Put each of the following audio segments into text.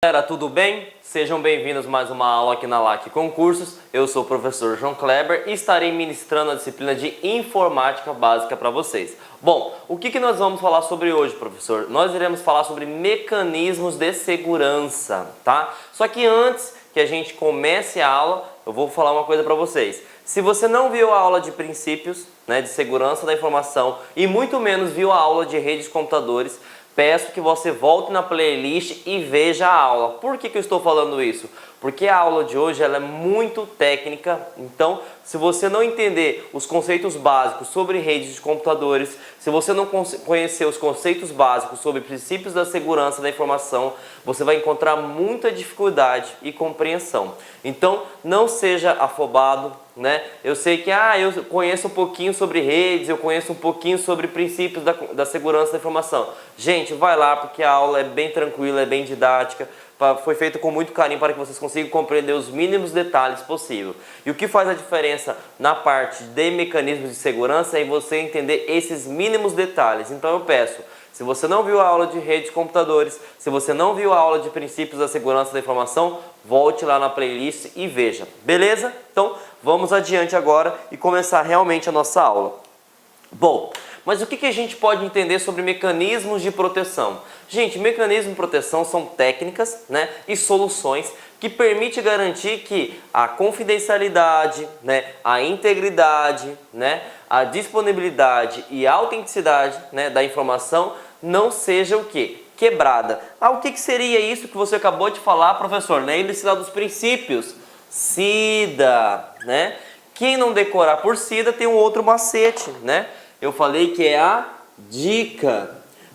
Galera, tudo bem? Sejam bem-vindos a mais uma aula aqui na LAC Concursos. Eu sou o professor João Kleber e estarei ministrando a disciplina de Informática Básica para vocês. Bom, o que nós vamos falar sobre hoje, professor? Nós iremos falar sobre mecanismos de segurança, tá? Só que antes que a gente comece a aula, eu vou falar uma coisa para vocês. Se você não viu a aula de princípios, de segurança da informação e muito menos viu a aula de redes de computadores, peço que você volte na playlist e veja a aula. Por que eu estou falando isso? Porque a aula de hoje ela é muito técnica, então se você não entender os conceitos básicos sobre redes de computadores, se você não conhecer os conceitos básicos sobre princípios da segurança da informação, você vai encontrar muita dificuldade e compreensão. Então não seja afobado, Eu sei que eu conheço um pouquinho sobre redes, eu conheço um pouquinho sobre princípios da segurança da informação. Gente, vai lá porque a aula é bem tranquila, é bem didática. Foi feito com muito carinho para que vocês consigam compreender os mínimos detalhes possível. E o que faz a diferença na parte de mecanismos de segurança é você entender esses mínimos detalhes. Então eu peço, se você não viu a aula de redes de computadores, se você não viu a aula de princípios da segurança da informação, volte lá na playlist e veja. Beleza? Então vamos adiante agora e começar realmente a nossa aula. Bom, mas o que a gente pode entender sobre mecanismos de proteção? Gente, mecanismos de proteção são técnicas e soluções que permitem garantir que a confidencialidade, a integridade, a disponibilidade e a autenticidade da informação não seja o quê? Quebrada. O que seria isso que você acabou de falar, professor? Lembre-se lá dos princípios. SIDA, Quem não decorar por SIDA tem um outro macete, Eu falei que é a dica,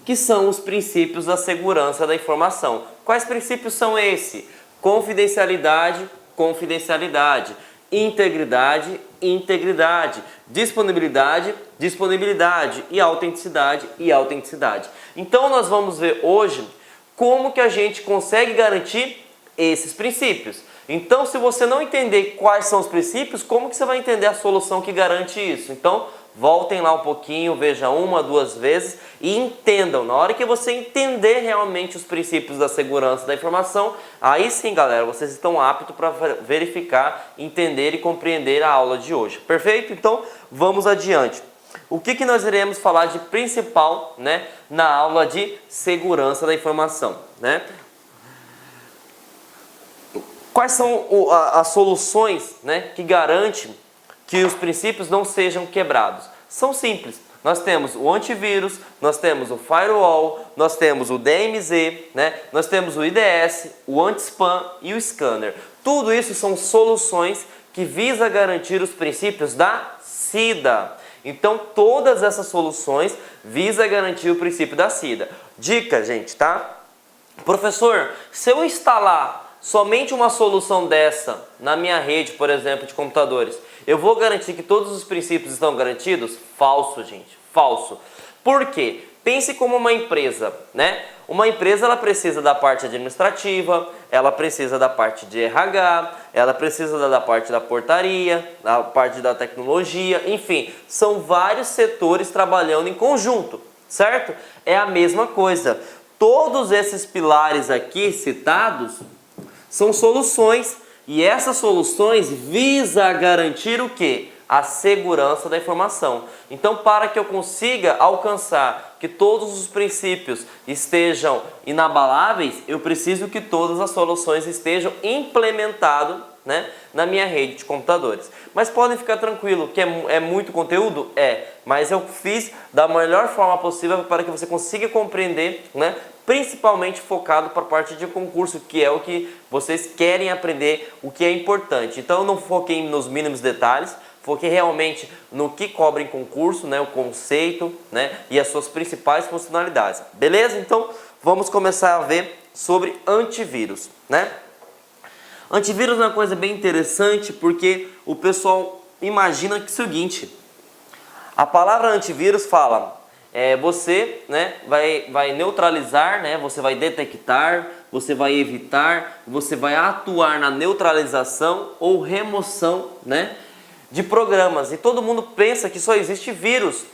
que são os princípios da segurança da informação. Quais princípios são esses? Confidencialidade, confidencialidade. Integridade, integridade. Disponibilidade, disponibilidade. E autenticidade, e autenticidade. Então nós vamos ver hoje como que a gente consegue garantir esses princípios. Então, se você não entender quais são os princípios, como que você vai entender a solução que garante isso? Então, voltem lá um pouquinho, vejam uma, duas vezes e entendam. Na hora que você entender realmente os princípios da segurança da informação, aí sim, galera, vocês estão aptos para verificar, entender e compreender a aula de hoje. Perfeito? Então, vamos adiante. O que nós iremos falar de principal, na aula de segurança da informação, Quais são as soluções que garantem que os princípios não sejam quebrados? São simples. Nós temos o antivírus, nós temos o firewall, nós temos o DMZ, nós temos o IDS, o anti-spam e o scanner. Tudo isso são soluções que visam garantir os princípios da SIDA. Então, todas essas soluções visam garantir o princípio da SIDA. Dica, gente, tá? Professor, se eu instalar somente uma solução dessa na minha rede, por exemplo, de computadores, eu vou garantir que todos os princípios estão garantidos? Falso, gente, falso. Por quê? Pense como uma empresa, Uma empresa ela precisa da parte administrativa, ela precisa da parte de RH, ela precisa da parte da portaria, da parte da tecnologia, enfim, são vários setores trabalhando em conjunto, certo? É a mesma coisa. Todos esses pilares aqui citados são soluções e essas soluções visam garantir o quê? A segurança da informação. Então, para que eu consiga alcançar que todos os princípios estejam inabaláveis, eu preciso que todas as soluções estejam implementadas na minha rede de computadores. Mas podem ficar tranquilo que é muito conteúdo? Mas eu fiz da melhor forma possível para que você consiga compreender, principalmente focado para a parte de concurso, que é o que vocês querem aprender, o que é importante. Então eu não foquei nos mínimos detalhes, foquei realmente no que cobra em concurso, o conceito, e as suas principais funcionalidades. Beleza? Então vamos começar a ver sobre antivírus, Antivírus é uma coisa bem interessante porque o pessoal imagina que é o seguinte: a palavra antivírus fala, você vai neutralizar, você vai detectar, você vai evitar, você vai atuar na neutralização ou remoção de programas. E todo mundo pensa que só existe vírus.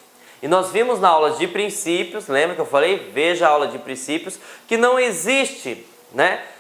E nós vimos na aula de princípios, lembra que eu falei? Veja a aula de princípios, que não existe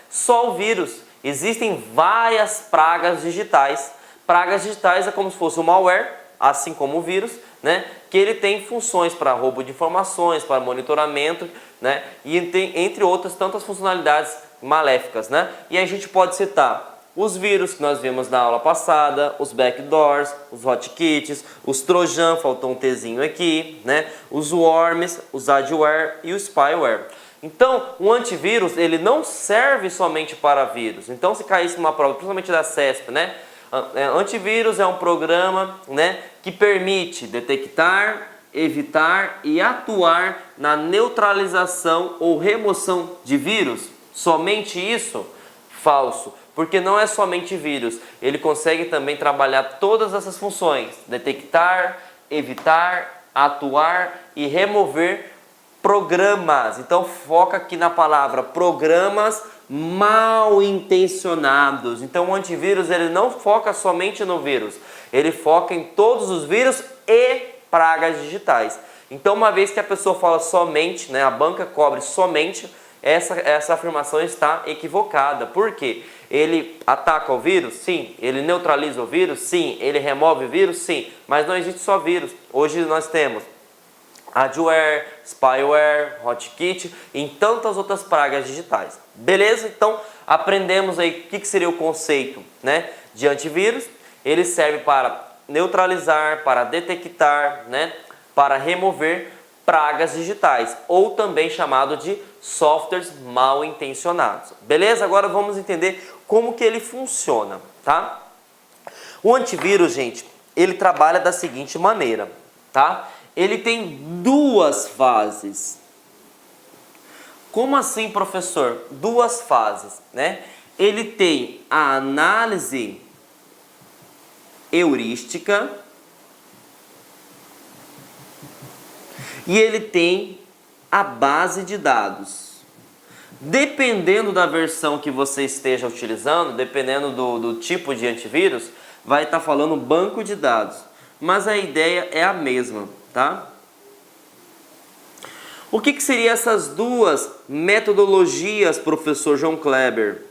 só o vírus. Existem várias pragas digitais. Pragas digitais é como se fosse um malware, assim como o vírus, né? Que ele tem funções para roubo de informações, para monitoramento, né? E tem, entre outras, tantas funcionalidades maléficas, né? E aí a gente pode citar os vírus que nós vimos na aula passada, os backdoors, os hotkits, os trojan, faltou um Tzinho aqui, né? Os worms, os adware e o spyware. Então, o antivírus, ele não serve somente para vírus. Então, se caísse numa prova, principalmente da CESP, né? Antivírus é um programa, né, que permite detectar, evitar e atuar na neutralização ou remoção de vírus. Somente isso? Falso. Porque não é somente vírus, ele consegue também trabalhar todas essas funções: detectar, evitar, atuar e remover programas. Então foca aqui na palavra programas mal intencionados. Então o antivírus, ele não foca somente no vírus, ele foca em todos os vírus e pragas digitais. Então, uma vez que a pessoa fala somente, né, a banca cobre somente, essa afirmação está equivocada. Por quê? Ele ataca o vírus? Sim. Ele neutraliza o vírus? Sim. Ele remove o vírus? Sim. Mas não existe só vírus. Hoje nós temos adware, spyware, hotkit e tantas outras pragas digitais. Beleza? Então, aprendemos aí o que seria o conceito, né, de antivírus. Ele serve para neutralizar, para detectar, né, para remover pragas digitais, ou também chamado de softwares mal intencionados. Beleza? Agora vamos entender como que ele funciona, tá? O antivírus, gente, ele trabalha da seguinte maneira, tá? Ele tem duas fases. Como assim, professor? Duas fases, né? Ele tem a análise heurística e ele tem a base de dados. Dependendo da versão que você esteja utilizando, dependendo do tipo de antivírus, vai estar falando banco de dados. Mas a ideia é a mesma, tá? O que seriam essas duas metodologias, professor João Kleber?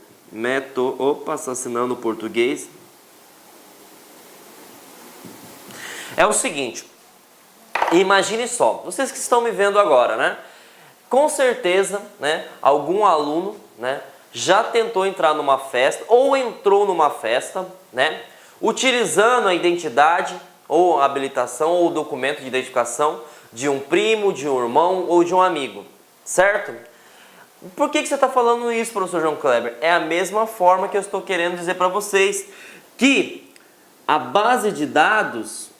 Opa, assassinando o português. É o seguinte, imagine só, vocês que estão me vendo agora, né? Com certeza, né, algum aluno, né, já tentou entrar numa festa ou entrou numa festa, né, utilizando a identidade ou a habilitação ou o documento de identificação de um primo, de um irmão ou de um amigo, certo? Por que você está falando isso, professor João Kleber? É a mesma forma que eu estou querendo dizer para vocês, que a base de dados,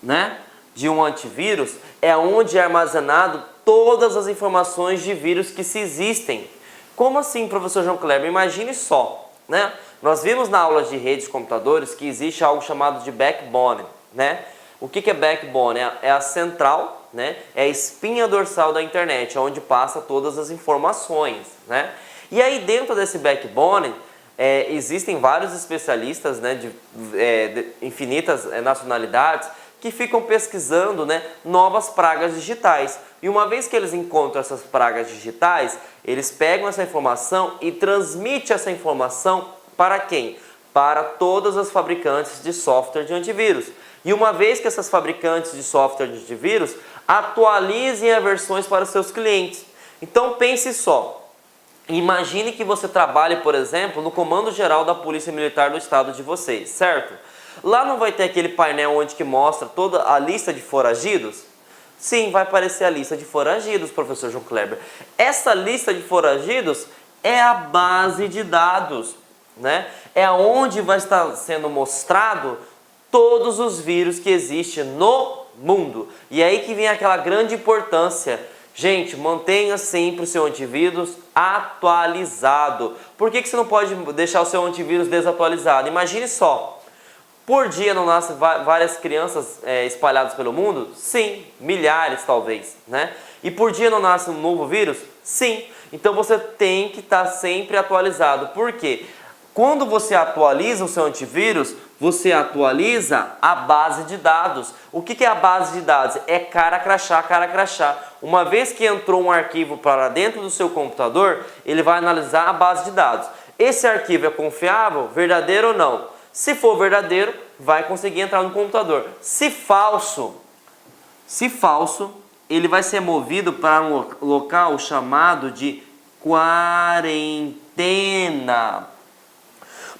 né, de um antivírus é onde é armazenado todas as informações de vírus que se existem. Como assim, professor João Kleber? Imagine só, né? Nós vimos na aula de redes de computadores que existe algo chamado de backbone, né? O que é backbone? É a central, né? É a espinha dorsal da internet, onde passa todas as informações, né? E aí dentro desse backbone existem vários especialistas, né, de infinitas nacionalidades, que ficam pesquisando, né, novas pragas digitais. E uma vez que eles encontram essas pragas digitais, eles pegam essa informação e transmitem essa informação para quem? Para todas as fabricantes de software de antivírus. E uma vez que essas fabricantes de software de antivírus atualizem as versões para os seus clientes. Então pense só, imagine que você trabalhe, por exemplo, no Comando Geral da Polícia Militar do estado de vocês, certo? Lá não vai ter aquele painel onde que mostra toda a lista de foragidos? Sim, vai aparecer a lista de foragidos, professor João Kleber. Essa lista de foragidos é a base de dados, né? É onde vai estar sendo mostrado todos os vírus que existem no mundo. E aí que vem aquela grande importância. Gente, mantenha sempre o seu antivírus atualizado. Por que você não pode deixar o seu antivírus desatualizado? Imagine só. Por dia não nascem várias crianças espalhadas pelo mundo? Sim, milhares talvez, né? E por dia não nasce um novo vírus? Sim. Então você tem que estar sempre atualizado. Por quê? Quando você atualiza o seu antivírus, você atualiza a base de dados. O que é a base de dados? É cara crachá, cara crachá. Uma vez que entrou um arquivo para dentro do seu computador, ele vai analisar a base de dados. Esse arquivo é confiável? Verdadeiro ou não? Se for verdadeiro, vai conseguir entrar no computador. Se falso, ele vai ser movido para um local chamado de quarentena.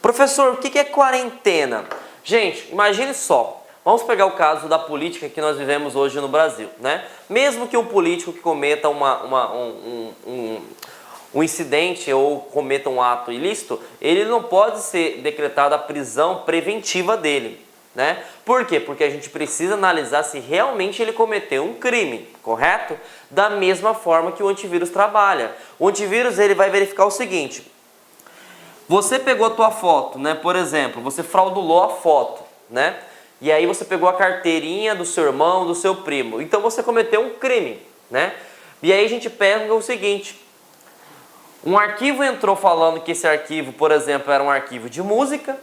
Professor, o que é quarentena? Gente, imagine só. Vamos pegar o caso da política que nós vivemos hoje no Brasil, né? Mesmo que um político que cometa um incidente ou cometa um ato ilícito, ele não pode ser decretada a prisão preventiva dele, né? Por quê? Porque a gente precisa analisar se realmente ele cometeu um crime, correto? Da mesma forma que o antivírus trabalha. O antivírus ele vai verificar o seguinte: você pegou a tua foto, né? Por exemplo, você fraudulou a foto, né? E aí você pegou a carteirinha do seu irmão, do seu primo. Então você cometeu um crime, né? E aí a gente pega o seguinte: um arquivo entrou falando que esse arquivo, por exemplo, era um arquivo de música,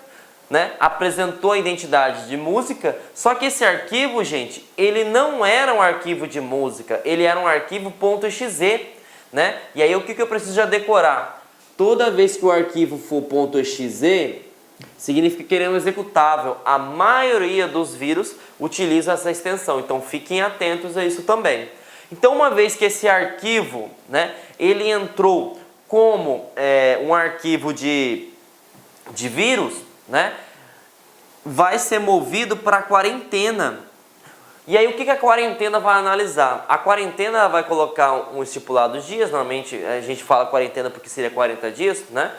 né? Apresentou a identidade de música, só que esse arquivo, gente, ele não era um arquivo de música, ele era um arquivo .exe, né? E aí o que eu preciso já decorar? Toda vez que o arquivo for .exe, significa que ele é um executável. A maioria dos vírus utiliza essa extensão, então fiquem atentos a isso também. Então, uma vez que esse arquivo, né, ele entrou como um arquivo de vírus, né, vai ser movido para a quarentena. E aí o que a quarentena vai analisar? A quarentena vai colocar um estipulado de dias, normalmente a gente fala quarentena porque seria 40 dias, né?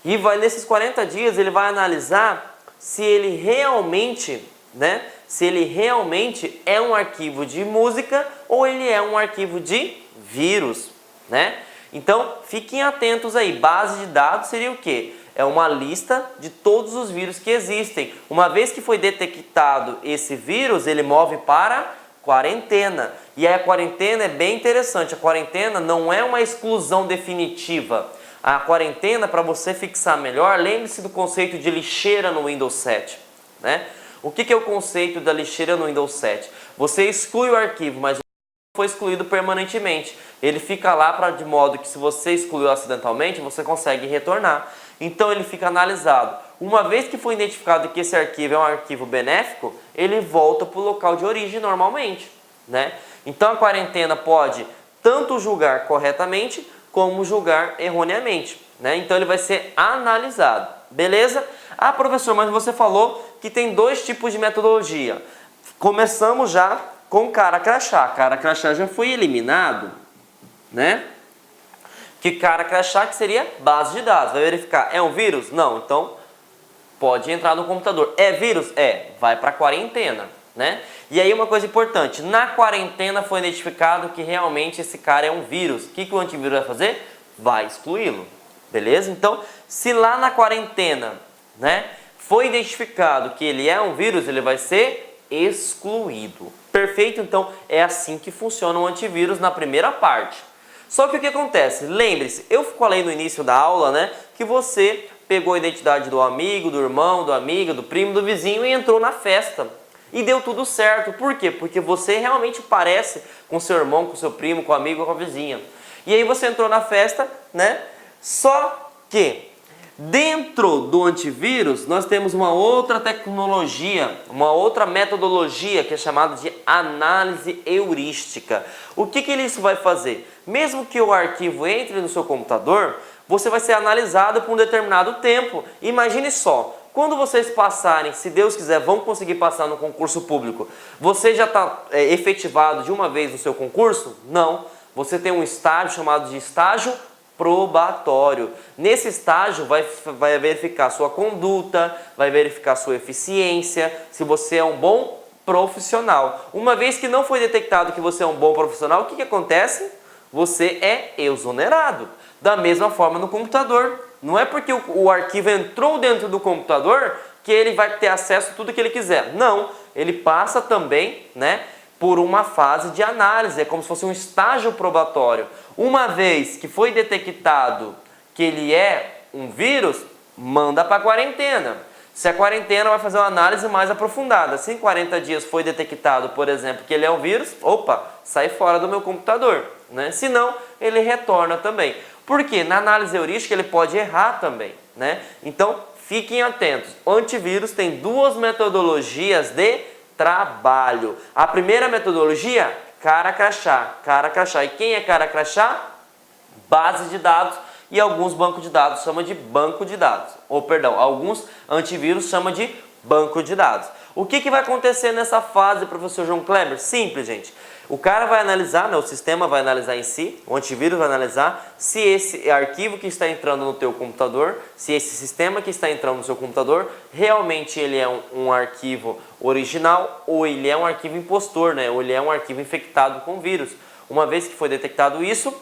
E nesses 40 dias ele vai analisar se ele realmente, né, se ele realmente é um arquivo de música ou ele é um arquivo de vírus, né? Então, fiquem atentos aí. Base de dados seria o quê? É uma lista de todos os vírus que existem. Uma vez que foi detectado esse vírus, ele move para quarentena. E aí a quarentena é bem interessante. A quarentena não é uma exclusão definitiva. A quarentena, para você fixar melhor, lembre-se do conceito de lixeira no Windows 7, né? O que é o conceito da lixeira no Windows 7? Você exclui o arquivo, mas foi excluído permanentemente. Ele fica lá de modo que se você excluiu acidentalmente, você consegue retornar. Então ele fica analisado. Uma vez que foi identificado que esse arquivo é um arquivo benéfico, ele volta para o local de origem normalmente, né? Então a quarentena pode tanto julgar corretamente como julgar erroneamente, né? Então ele vai ser analisado, beleza? Ah, professor, mas você falou que tem dois tipos de metodologia. Começamos já com cara crachá. Cara crachá já foi eliminado, né? Que cara crachá que seria base de dados. Vai verificar, é um vírus? Não, então pode entrar no computador. É vírus? É, vai para quarentena, né? E aí uma coisa importante, na quarentena foi identificado que realmente esse cara é um vírus. O que o antivírus vai fazer? Vai excluí-lo, beleza? Então, se lá na quarentena, né, foi identificado que ele é um vírus, ele vai ser excluído. Perfeito? Então, é assim que funciona o antivírus na primeira parte. Só que o que acontece? Lembre-se, eu falei no início da aula, né, que você pegou a identidade do amigo, do irmão, do amigo, do primo, do vizinho e entrou na festa. E deu tudo certo. Por quê? Porque você realmente parece com seu irmão, com seu primo, com o amigo, com a vizinha. E aí você entrou na festa, né? Só que dentro do antivírus nós temos uma outra tecnologia, uma outra metodologia que é chamada de análise heurística. O que isso vai fazer? Mesmo que o arquivo entre no seu computador, você vai ser analisado por um determinado tempo. Imagine só, quando vocês passarem, se Deus quiser, vão conseguir passar no concurso público, você já está efetivado de uma vez no seu concurso? Não. Você tem um estágio chamado de estágio probatório. Nesse estágio vai verificar sua conduta, vai verificar sua eficiência, se você é um bom profissional. Uma vez que não foi detectado que você é um bom profissional, o que acontece? Você é exonerado. Da mesma forma no computador. Não é porque o arquivo entrou dentro do computador que ele vai ter acesso a tudo que ele quiser. Não, ele passa também, né, por uma fase de análise, é como se fosse um estágio probatório. Uma vez que foi detectado que ele é um vírus, manda para a quarentena. Se a quarentena vai fazer uma análise mais aprofundada. Se em 40 dias foi detectado, por exemplo, que ele é um vírus, opa, sai fora do meu computador, né? Se não, ele retorna também. Por quê? Na análise heurística ele pode errar também, né? Então, fiquem atentos. O antivírus tem duas metodologias de trabalho. A primeira metodologia, cara crachá. Cara crachá. E quem é cara crachá? Base de dados. E alguns bancos de dados chamam de banco de dados. Ou, perdão, alguns antivírus chamam de banco de dados. O que vai acontecer nessa fase, professor João Kleber? Simples, gente. O cara vai analisar, né, o sistema vai analisar em si, o antivírus vai analisar se esse arquivo que está entrando no teu computador, se esse sistema que está entrando no seu computador, realmente ele é um arquivo original ou ele é um arquivo impostor, né, ou ele é um arquivo infectado com vírus. Uma vez que foi detectado isso,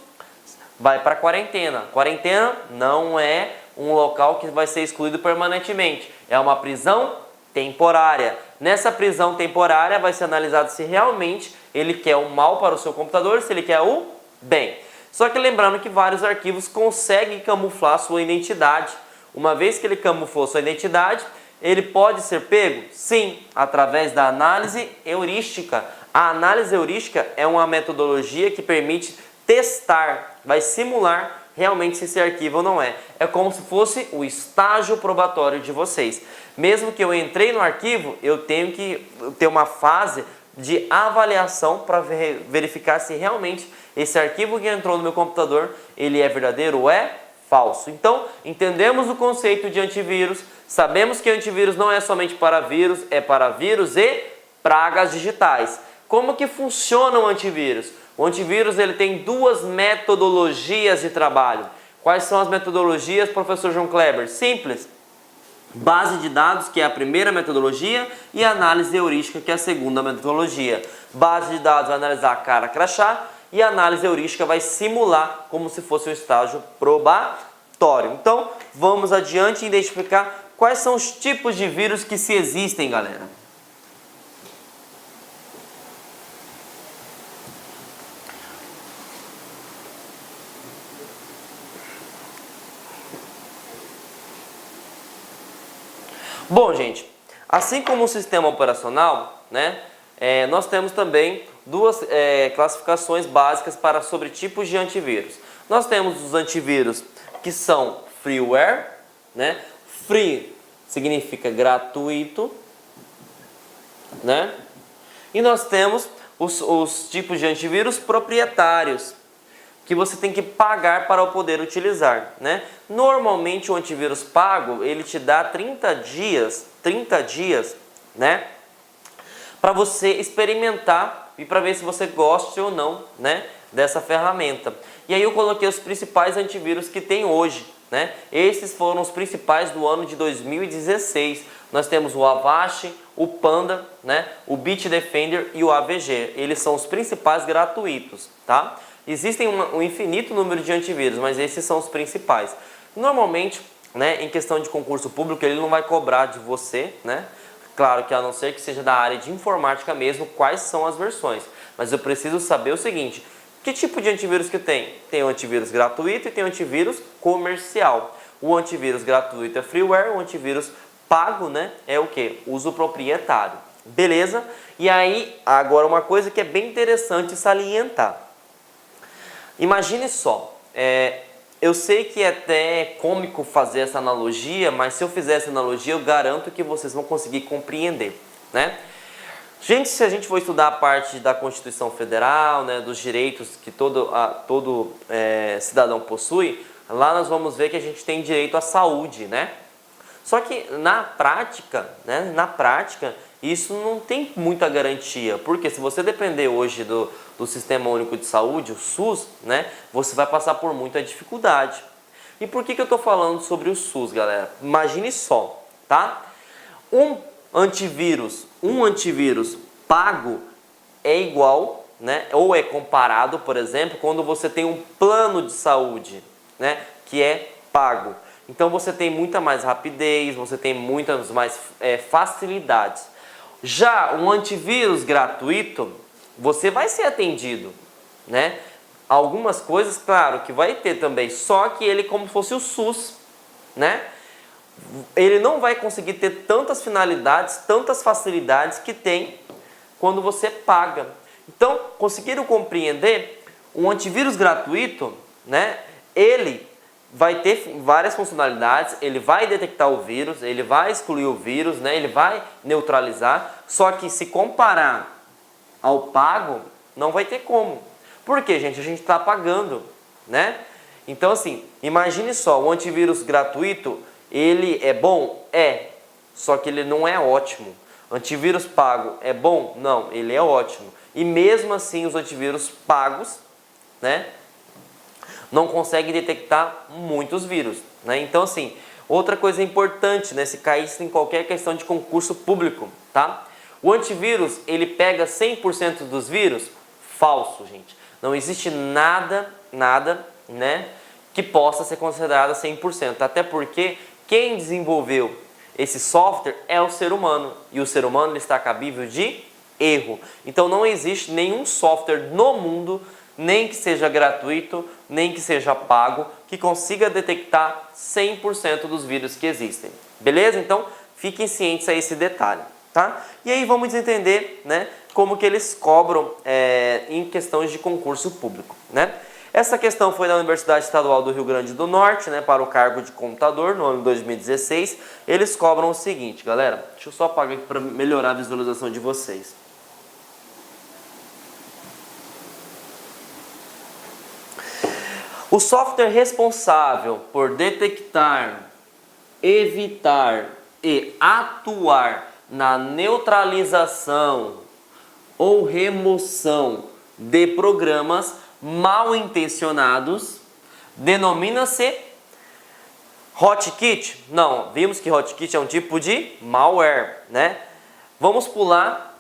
vai para a quarentena. Quarentena não é um local que vai ser excluído permanentemente. É uma prisão temporária. Nessa prisão temporária vai ser analisado se realmente ele quer o mal para o seu computador, se ele quer o bem. Só que lembrando que vários arquivos conseguem camuflar sua identidade. Uma vez que ele camuflou sua identidade, ele pode ser pego? Sim, através da análise heurística. A análise heurística é uma metodologia que permite testar, vai simular realmente se esse arquivo não é. É como se fosse o estágio probatório de vocês. Mesmo que eu entrei no arquivo, eu tenho que ter uma fase de avaliação para verificar se realmente esse arquivo que entrou no meu computador, ele é verdadeiro ou é falso. Então, entendemos o conceito de antivírus, sabemos que antivírus não é somente para vírus, é para vírus e pragas digitais. Como que funciona o antivírus? O antivírus ele tem duas metodologias de trabalho. Quais são as metodologias, professor João Kleber? Simples. Base de dados, que é a primeira metodologia, e análise heurística, que é a segunda metodologia. Base de dados vai analisar a cara crachá e a análise heurística vai simular como se fosse um estágio probatório. Então, vamos adiante e identificar quais são os tipos de vírus que se existem, galera. Bom, gente, assim como o sistema operacional, né, nós temos também duas classificações básicas sobre tipos de antivírus. Nós temos os antivírus que são freeware, né? Free significa gratuito, né? E nós temos os tipos de antivírus proprietários, que você tem que pagar para poder utilizar, né? Normalmente o antivírus pago, ele te dá 30 dias, né? Para você experimentar e para ver se você gosta ou não, né, dessa ferramenta. E aí eu coloquei os principais antivírus que tem hoje, né? Esses foram os principais do ano de 2016. Nós temos o Avast, o Panda, né, o Bitdefender e o AVG. Eles são os principais gratuitos, tá? Existem um infinito número de antivírus, mas esses são os principais. Normalmente, né, em questão de concurso público, ele não vai cobrar de você, né? Claro que a não ser que seja da área de informática mesmo, quais são as versões. Mas eu preciso saber o seguinte, que tipo de antivírus que tem? Tem o antivírus gratuito e tem o antivírus comercial. O antivírus gratuito é freeware, o antivírus pago, né, é o que? Uso proprietário. Beleza? E aí, agora uma coisa que é bem interessante salientar. Imagine só, eu sei que é até cômico fazer essa analogia, mas se eu fizer essa analogia, eu garanto que vocês vão conseguir compreender, né? Gente, se a gente for estudar a parte da Constituição Federal, né, dos direitos que todo cidadão possui, lá nós vamos ver que a gente tem direito à saúde, né? Só que na prática, isso não tem muita garantia, porque se você depender hoje do Sistema Único de Saúde, o SUS, né, você vai passar por muita dificuldade. E por que eu estou falando sobre o SUS, galera? Imagine só, tá? Um antivírus pago é igual, né, ou é comparado, por exemplo, quando você tem um plano de saúde, né, que é pago. Então você tem muita mais rapidez, você tem muitas mais facilidades. Já um antivírus gratuito, você vai ser atendido, né? Algumas coisas, claro, que vai ter também, só que ele como fosse o SUS, né? ele não vai conseguir ter tantas finalidades, tantas facilidades que tem quando você paga. Então, conseguiram compreender? Um antivírus gratuito, né, ele vai ter várias funcionalidades, ele vai detectar o vírus, ele vai excluir o vírus, né, ele vai neutralizar, só que se comparar ao pago, não vai ter como. Por quê, gente? A gente está pagando, né? Então, assim, imagine só, o antivírus gratuito, ele é bom? É, só que ele não é ótimo. Antivírus pago é bom? Não, ele é ótimo. E mesmo assim, os antivírus pagos, né, não conseguem detectar muitos vírus, né? Então, assim, outra coisa importante, né, se caísse em qualquer questão de concurso público, tá? O antivírus, ele pega 100% dos vírus? Falso, gente. Não existe nada, né, que possa ser considerado 100%. Até porque quem desenvolveu esse software é o ser humano. E o ser humano ele está cabível de erro. Então não existe nenhum software no mundo, nem que seja gratuito, nem que seja pago, que consiga detectar 100% dos vírus que existem. Beleza? Então fiquem cientes a esse detalhe. Tá? E aí vamos entender, né, como que eles cobram em questões de concurso público, né? Essa questão foi na Universidade Estadual do Rio Grande do Norte, né, para o cargo de computador, no ano de 2016. Eles cobram o seguinte, galera, deixa eu só apagar aqui para melhorar a visualização de vocês. O software responsável por detectar, evitar e atuar na neutralização ou remoção de programas mal intencionados denomina-se hotkit. Não, vimos que hotkit é um tipo de malware, né? Vamos pular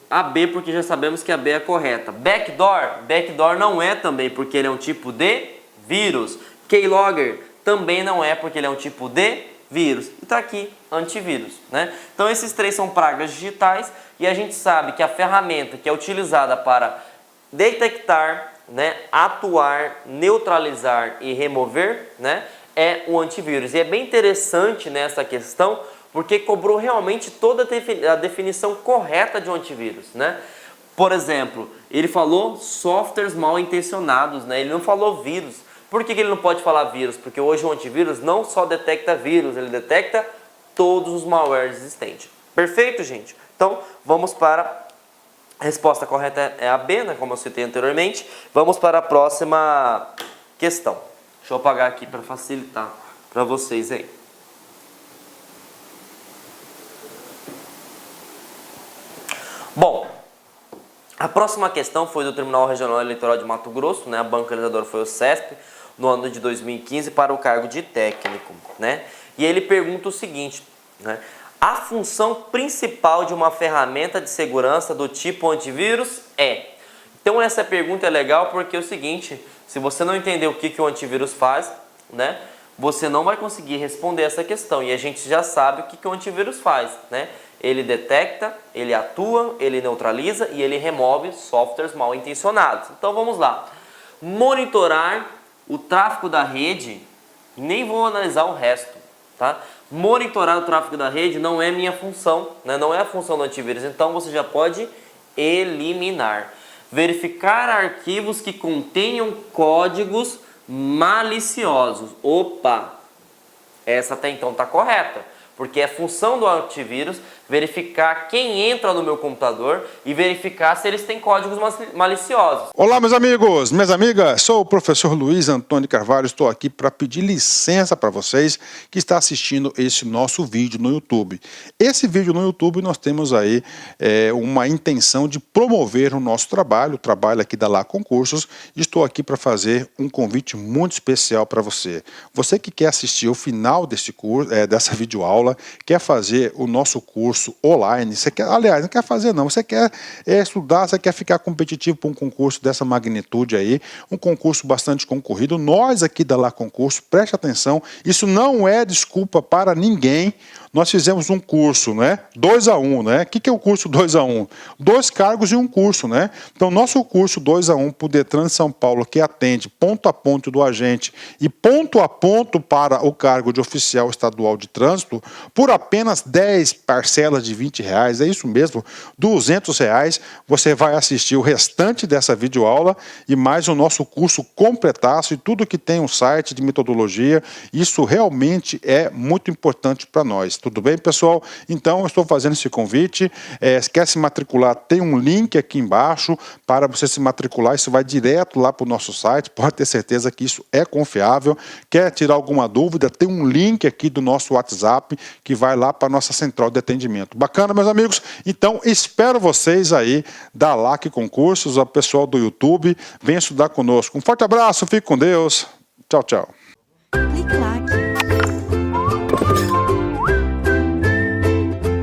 a B porque já sabemos que a B é correta. Backdoor não é também porque ele é um tipo de vírus. Keylogger também não é porque ele é um tipo de vírus. E está aqui, antivírus, né? Então esses três são pragas digitais e a gente sabe que a ferramenta que é utilizada para detectar, né, atuar, neutralizar e remover, né, é o antivírus. E é bem interessante nessa questão porque cobrou realmente toda a definição correta de um antivírus, né? Por exemplo, ele falou softwares mal intencionados, né? Ele não falou vírus. Por que ele não pode falar vírus? Porque hoje o antivírus não só detecta vírus, ele detecta todos os malwares existentes. Perfeito, gente? Então, vamos para a resposta correta é a B, né, como eu citei anteriormente. Vamos para a próxima questão. Deixa eu apagar aqui para facilitar para vocês aí. Bom, a próxima questão foi do Tribunal Regional Eleitoral de Mato Grosso, né? A banca realizadora foi o CESP, no ano de 2015, para o cargo de técnico, né? E ele pergunta o seguinte, né? A função principal de uma ferramenta de segurança do tipo antivírus é... Então essa pergunta é legal porque é o seguinte, se você não entender o que o antivírus faz, né? Você não vai conseguir responder essa questão. E a gente já sabe o que o antivírus faz, né? Ele detecta, ele atua, ele neutraliza e ele remove softwares mal intencionados. Então vamos lá. Monitorar o tráfego da rede, nem vou analisar o resto, tá? Monitorar o tráfego da rede não é minha função, né? Não é a função do antivírus, então você já pode eliminar. Verificar arquivos que contenham códigos maliciosos. Opa! Essa até então está correta. Porque é função do antivírus verificar quem entra no meu computador e verificar se eles têm códigos maliciosos. Olá, meus amigos, minhas amigas, sou o professor Luiz Antônio Carvalho, estou aqui para pedir licença para vocês que estão assistindo esse nosso vídeo no YouTube. Esse vídeo no YouTube nós temos aí uma intenção de promover o nosso trabalho, o trabalho aqui da Lá Concursos. Estou aqui para fazer um convite muito especial para você. Você que quer assistir o final desse curso, dessa videoaula, quer fazer o nosso curso online, você quer, aliás, não quer fazer não, você quer estudar, você quer ficar competitivo para um concurso dessa magnitude aí, um concurso bastante concorrido, nós aqui da Lá Concurso, preste atenção, isso não é desculpa para ninguém, nós fizemos um curso, né? 2 a 1, né? O que é o curso 2 a 1? 2 cargos e um curso, né? Então, nosso curso 2 a 1 para o Detran de São Paulo, que atende ponto a ponto do agente e ponto a ponto para o cargo de oficial estadual de trânsito, por apenas 10 parcelas de R$20, é isso mesmo, R$200, você vai assistir o restante dessa videoaula e mais o nosso curso completaço e tudo que tem um site de metodologia. Isso realmente é muito importante para nós. Tudo bem, pessoal? Então, eu estou fazendo esse convite. Se quer se matricular, tem um link aqui embaixo para você se matricular. Isso vai direto lá para o nosso site. Pode ter certeza que isso é confiável. Quer tirar alguma dúvida? Tem um link aqui do nosso WhatsApp que vai lá para a nossa central de atendimento. Bacana, meus amigos? Então, espero vocês aí da LAC Concursos, o pessoal do YouTube. Venha estudar conosco. Um forte abraço, fique com Deus. Tchau, tchau.